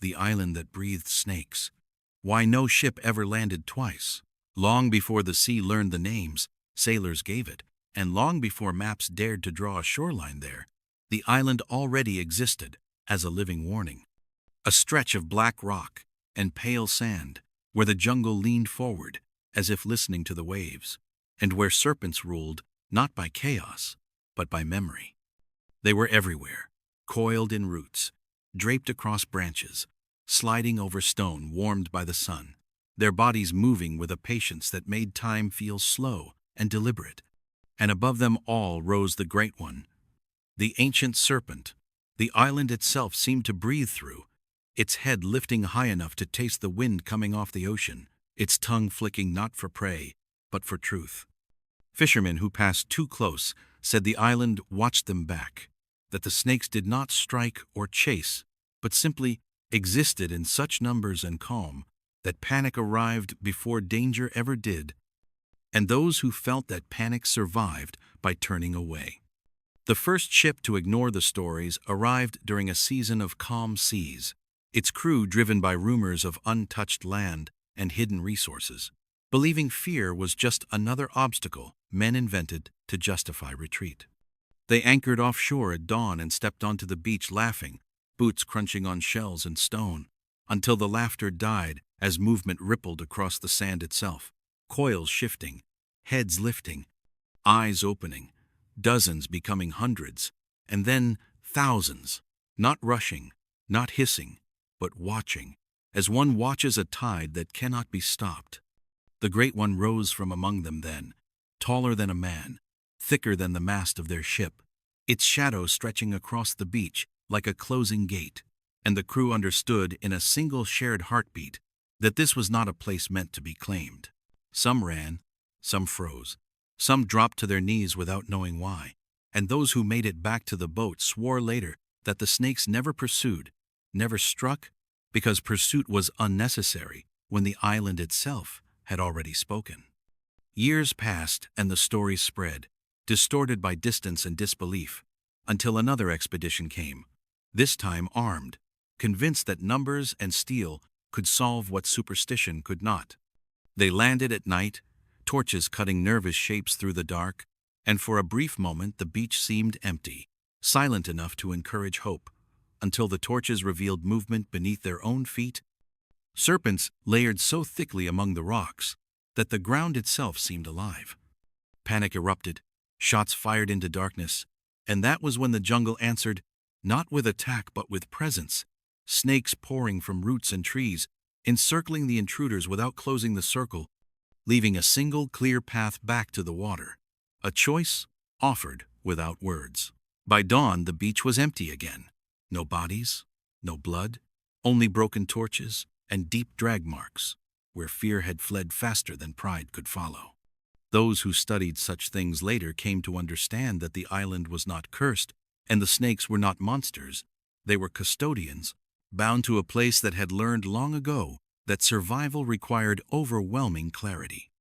the island that breathed snakes. Why no ship ever landed twice. Long before the sea learned the names, sailors gave it, and long before maps dared to draw a shoreline there, the island already existed as a living warning. A stretch of black rock and pale sand, where the jungle leaned forward as if listening to the waves, and where serpents ruled not by chaos, but by memory. They were everywhere, coiled in roots, draped across branches, sliding over stone warmed by the sun, their bodies moving with a patience that made time feel slow and deliberate. And above them all rose the Great One, the ancient serpent. The island itself seemed to breathe through, its head lifting high enough to taste the wind coming off the ocean, its tongue flicking not for prey, but for truth. Fishermen who passed too close said the island watched them back, that the snakes did not strike or chase, but simply existed in such numbers and calm that panic arrived before danger ever did, and those who felt that panic survived by turning away. The first ship to ignore the stories arrived during a season of calm seas, its crew driven by rumors of untouched land and hidden resources. Believing fear was just another obstacle men invented to justify retreat. They anchored offshore at dawn and stepped onto the beach laughing, boots crunching on shells and stone, until the laughter died as movement rippled across the sand itself, coils shifting, heads lifting, eyes opening, dozens becoming hundreds, and then thousands, not rushing, not hissing, but watching, as one watches a tide that cannot be stopped. The Great One rose from among them then, taller than a man, thicker than the mast of their ship, its shadow stretching across the beach like a closing gate, and the crew understood in a single shared heartbeat that this was not a place meant to be claimed. Some ran, some froze, some dropped to their knees without knowing why, and those who made it back to the boat swore later that the snakes never pursued, never struck, because pursuit was unnecessary when the island itself had already spoken. Years passed and the stories spread, distorted by distance and disbelief, until another expedition came, this time armed, convinced that numbers and steel could solve what superstition could not. They landed at night, torches cutting nervous shapes through the dark, and for a brief moment the beach seemed empty, silent enough to encourage hope, until the torches revealed movement beneath their own feet. Serpents layered so thickly among the rocks that the ground itself seemed alive. Panic erupted, shots fired into darkness, and that was when the jungle answered, not with attack but with presence, snakes pouring from roots and trees, encircling the intruders without closing the circle, leaving a single clear path back to the water, a choice offered without words. By dawn, the beach was empty again. No bodies, no blood, only broken torches and deep drag marks, where fear had fled faster than pride could follow. Those who studied such things later came to understand that the island was not cursed, and the snakes were not monsters. They were custodians, bound to a place that had learned long ago that survival required overwhelming clarity.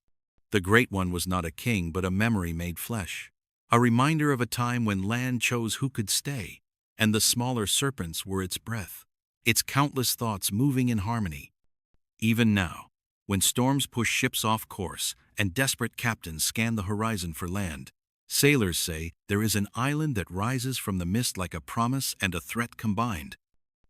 The Great One was not a king but a memory made flesh, a reminder of a time when land chose who could stay, and the smaller serpents were its breath, its countless thoughts moving in harmony. Even now, when storms push ships off course and desperate captains scan the horizon for land, sailors say there is an island that rises from the mist like a promise and a threat combined,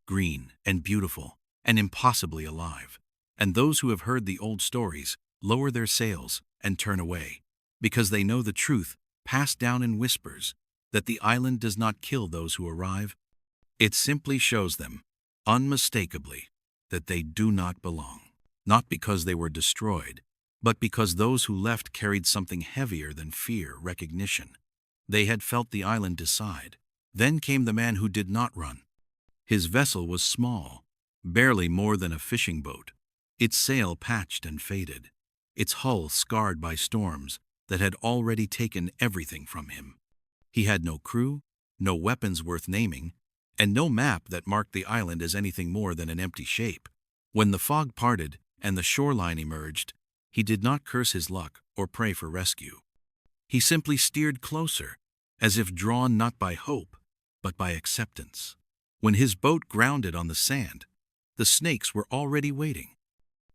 green and beautiful and impossibly alive. And those who have heard the old stories lower their sails and turn away, because they know the truth, passed down in whispers, that the island does not kill those who arrive. It simply shows them, unmistakably, that they do not belong, not because they were destroyed, but because those who left carried something heavier than fear, recognition. They had felt the island decide. Then came the man who did not run. His vessel was small, barely more than a fishing boat, its sail patched and faded, its hull scarred by storms that had already taken everything from him. He had no crew, no weapons worth naming, and no map that marked the island as anything more than an empty shape. When the fog parted and the shoreline emerged, he did not curse his luck or pray for rescue. He simply steered closer, as if drawn not by hope, but by acceptance. When his boat grounded on the sand, The snakes were already waiting.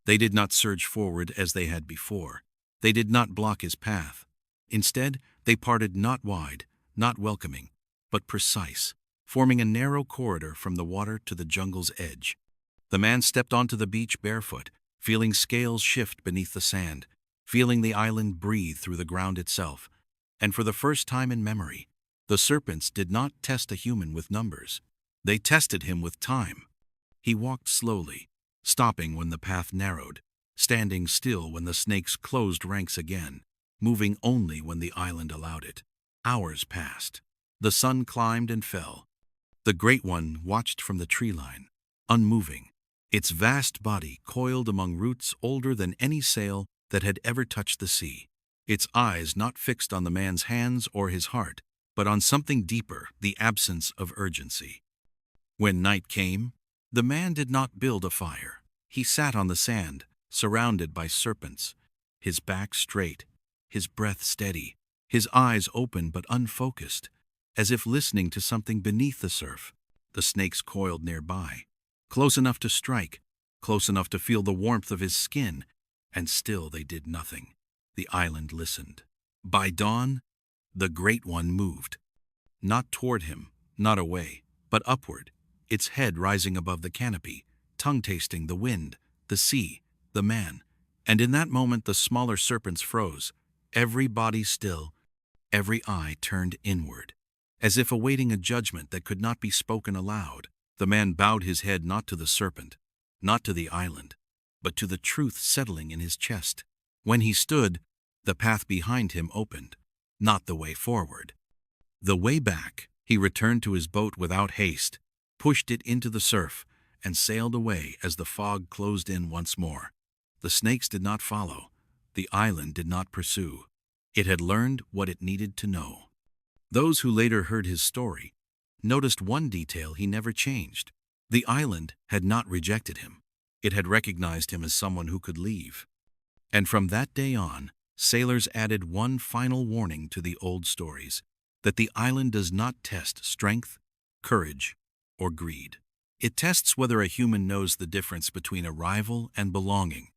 They did not surge forward as they had before. They did not block his path. Instead, they parted not wide, not welcoming, but precise, forming a narrow corridor from the water to the jungle's edge. The man stepped onto the beach barefoot, feeling scales shift beneath the sand, feeling the island breathe through the ground itself. And for the first time in memory, the serpents did not test a human with numbers. They tested him with time. He walked slowly, stopping when the path narrowed, standing still when the snakes closed ranks again, moving only when the island allowed it. Hours passed. The sun climbed and fell. The Great One watched from the tree line, unmoving, its vast body coiled among roots older than any sail that had ever touched the sea, its eyes not fixed on the man's hands or his heart, but on something deeper, the absence of urgency. When night came, the man did not build a fire. He sat on the sand, surrounded by serpents, his back straight, his breath steady, his eyes open but unfocused, as if listening to something beneath the surf. The snakes coiled nearby, close enough to strike, close enough to feel the warmth of his skin, and still they did nothing. The island listened. By dawn, the Great One moved. Not toward him, not away, but upward, its head rising above the canopy, tongue tasting the wind, the sea, the man. And in that moment the smaller serpents froze, every body still, every eye turned inward, as if awaiting a judgment that could not be spoken aloud. The man bowed his head not to the serpent, not to the island, but to the truth settling in his chest. When he stood, the path behind him opened, not the way forward. The way back. He returned to his boat without haste, pushed it into the surf, and sailed away as the fog closed in once more. The snakes did not follow. The island did not pursue. It had learned what it needed to know. Those who later heard his story noticed one detail he never changed. The island had not rejected him. It had recognized him as someone who could leave. And from that day on, sailors added one final warning to the old stories, that the island does not test strength, courage, or greed. It tests whether a human knows the difference between arrival and belonging,